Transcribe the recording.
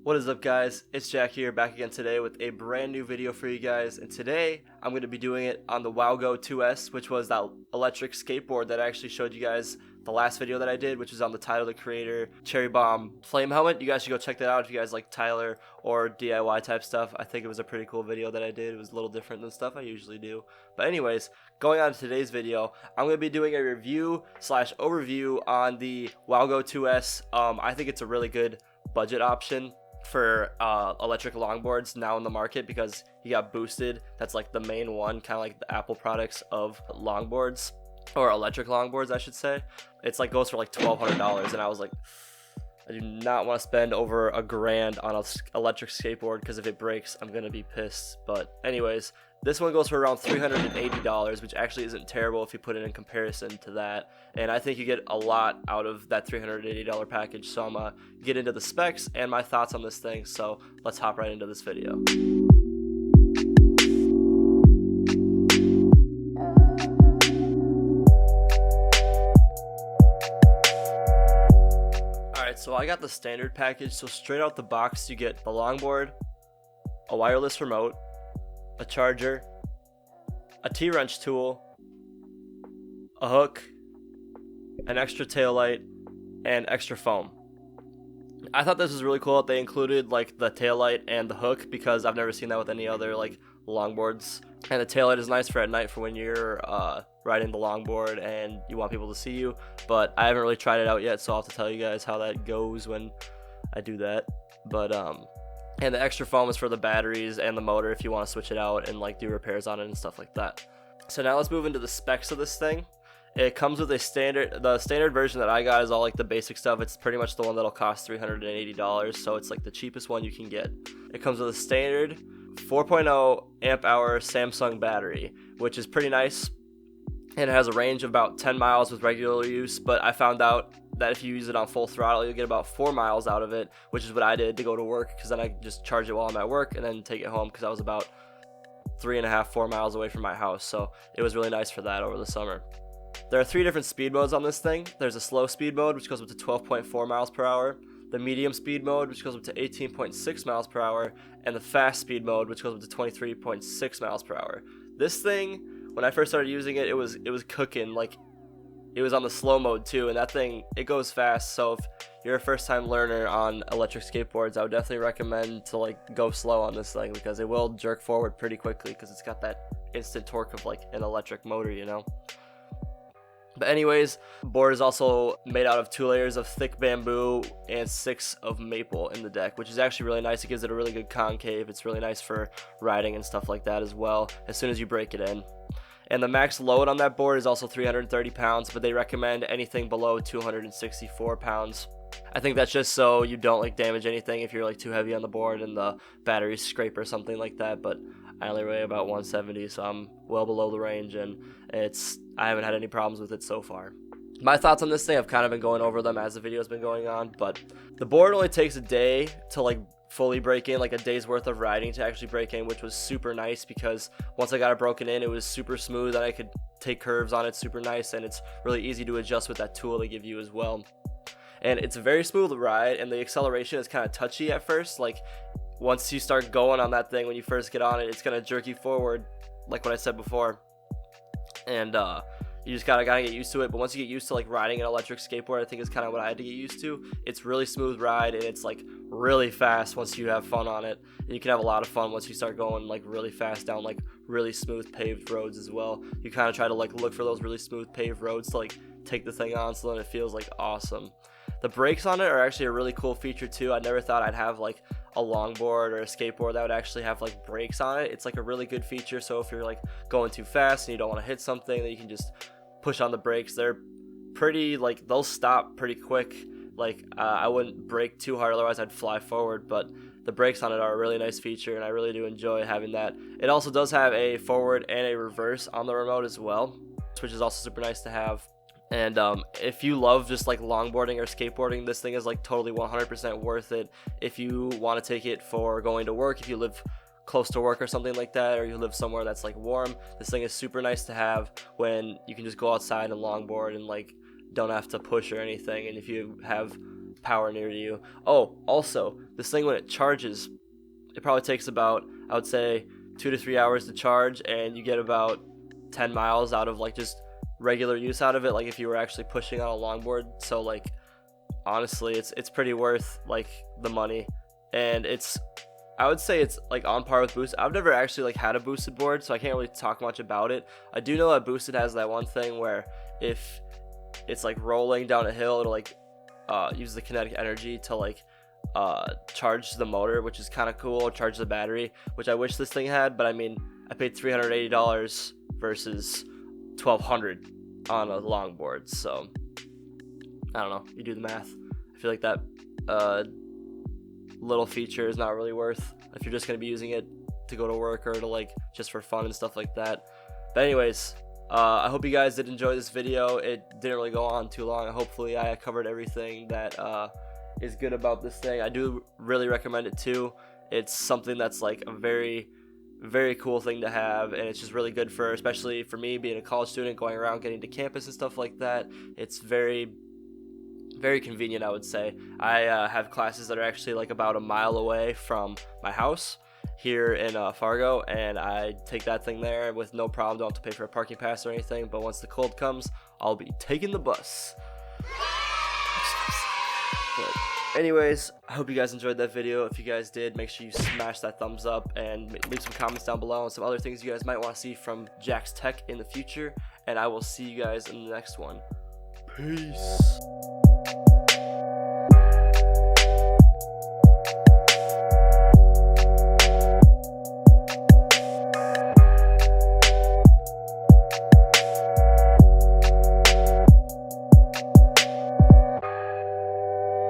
What is up, guys? It's Jack here, back again today with a brand new video for you guys, and today I'm going to be doing it on the WowGo 2S, which was that electric skateboard that I actually showed you guys the last video that I did, which is on the Tyler the Creator Cherry Bomb Flame Helmet. You guys should go check that out if you guys like Tyler or DIY type stuff. I think it was a pretty cool video that I did. It was a little different than stuff I usually do. But anyways, going on to today's video, I'm going to be doing a review / overview on the WowGo 2S. I think it's a really good budget option for electric longboards now in the market because he got boosted. That's like the main one, kind of like the Apple products of longboards, or electric longboards I should say. It's like goes for like $1,200, and I was like, I do not want to spend over $1,000 on an electric skateboard because if it breaks I'm gonna be pissed. But anyways, this one goes for around $380, which actually isn't terrible if you put it in comparison to that. And I think you get a lot out of that $380 package. So I'm gonna get into the specs and my thoughts on this thing. So let's hop right into this video. Alright, so I got the standard package. So straight out the box you get the longboard, a wireless remote, a charger, a T-wrench tool, a hook, an extra tail light, and extra foam. I thought this was really cool that they included like the tail light and the hook because I've never seen that with any other like longboards. And the tail light is nice for at night for when you're riding the longboard and you want people to see you. But I haven't really tried it out yet, so I'll have to tell you guys how that goes when I do that. But and the extra foam is for the batteries and the motor if you want to switch it out and like do repairs on it and stuff like that. So now let's move into the specs of this thing. It comes with the standard version that I got is all like the basic stuff. It's pretty much the one that'll cost $380, so it's like the cheapest one you can get. It comes with a standard 4.0 amp hour Samsung battery, which is pretty nice, and it has a range of about 10 miles with regular use. But I found out that if you use it on full throttle, you'll get about 4 miles out of it, which is what I did to go to work, because then I just charge it while I'm at work and then take it home, because I was about 3.5 - 4 miles away from my house. So it was really nice for that over the summer. There are 3 different speed modes on this thing. There's a slow speed mode, which goes up to 12.4 miles per hour, the medium speed mode, which goes up to 18.6 miles per hour, and the fast speed mode, which goes up to 23.6 miles per hour. This thing, when I first started using it, it was cooking. Like, it was on the slow mode too, and that thing, it goes fast. So if you're a first time learner on electric skateboards, I would definitely recommend to like go slow on this thing, because it will jerk forward pretty quickly because it's got that instant torque of like an electric motor, you know. But anyways, the board is also made out of 2 layers of thick bamboo and 6 of maple in the deck, which is actually really nice. It gives it a really good concave. It's really nice for riding and stuff like that as well, as soon as you break it in. And the max load on that board is also 330 pounds, but they recommend anything below 264 pounds. I think that's just so you don't like damage anything if you're like too heavy on the board and the batteries scrape or something like that. But I only weigh about 170, so I'm well below the range, and I haven't had any problems with it so far. My thoughts on this thing, I've kind of been going over them as the video's been going on, but the board only takes a day to like fully break in, like a day's worth of riding to actually break in, which was super nice because once I got it broken in, it was super smooth and I could take curves on it super nice, and it's really easy to adjust with that tool they give you as well. And it's a very smooth ride, and the acceleration is kind of touchy at first. Like, once you start going on that thing, when you first get on it, it's gonna jerk you forward, like what I said before. And you just gotta get used to it. But once you get used to like riding an electric skateboard, I think is kind of what I had to get used to. It's really smooth ride, and it's like really fast once you have fun on it. And you can have a lot of fun once you start going like really fast down like really smooth paved roads as well. You kind of try to like look for those really smooth paved roads to like take the thing on, so then it feels like awesome. The brakes on it are actually a really cool feature too. I never thought I'd have like a longboard or a skateboard that would actually have like brakes on it. It's like a really good feature, so if you're like going too fast and you don't want to hit something, then you can just push on the brakes. They're pretty, like, they'll stop pretty quick. Like, I wouldn't brake too hard, otherwise I'd fly forward, but the brakes on it are a really nice feature, and I really do enjoy having that. It also does have a forward and a reverse on the remote as well, which is also super nice to have. And if you love just like longboarding or skateboarding, this thing is like totally 100% worth it. If you want to take it for going to work, if you live close to work or something like that, or you live somewhere that's like warm, this thing is super nice to have when you can just go outside and longboard and like don't have to push or anything. And if you have power near you. Oh, also, this thing when it charges, it probably takes about, I would say, 2 to 3 hours to charge, and you get about 10 miles out of like just regular use out of it, like if you were actually pushing on a longboard. So like honestly, it's pretty worth like the money, and I would say it's like on par with Boosted. I've never actually like had a Boosted board, so I can't really talk much about it. I do know that Boosted has that one thing where if it's like rolling down a hill, it'll like use the kinetic energy to like charge the motor, which is kind of cool, or charge the battery, which I wish this thing had. But I mean, I paid $380 versus $1,200 on a longboard, so I don't know, you do the math. I feel like that little feature is not really worth if you're just going to be using it to go to work or to like just for fun and stuff like that. But anyways, I hope you guys did enjoy this video. It didn't really go on too long. Hopefully I covered everything that is good about this thing. I do really recommend it too. It's something that's like a very, very cool thing to have, and it's just really good for, especially for me being a college student, going around getting to campus and stuff like that. It's very, very convenient, I would say. I have classes that are actually like about a mile away from my house here in Fargo, and I take that thing there with no problem. Don't have to pay for a parking pass or anything. But once the cold comes, I'll be taking the bus. But anyways, I hope you guys enjoyed that video. If you guys did, make sure you smash that thumbs up and leave some comments down below on some other things you guys might want to see from Jack's Tech in the future. And I will see you guys in the next one. Peace.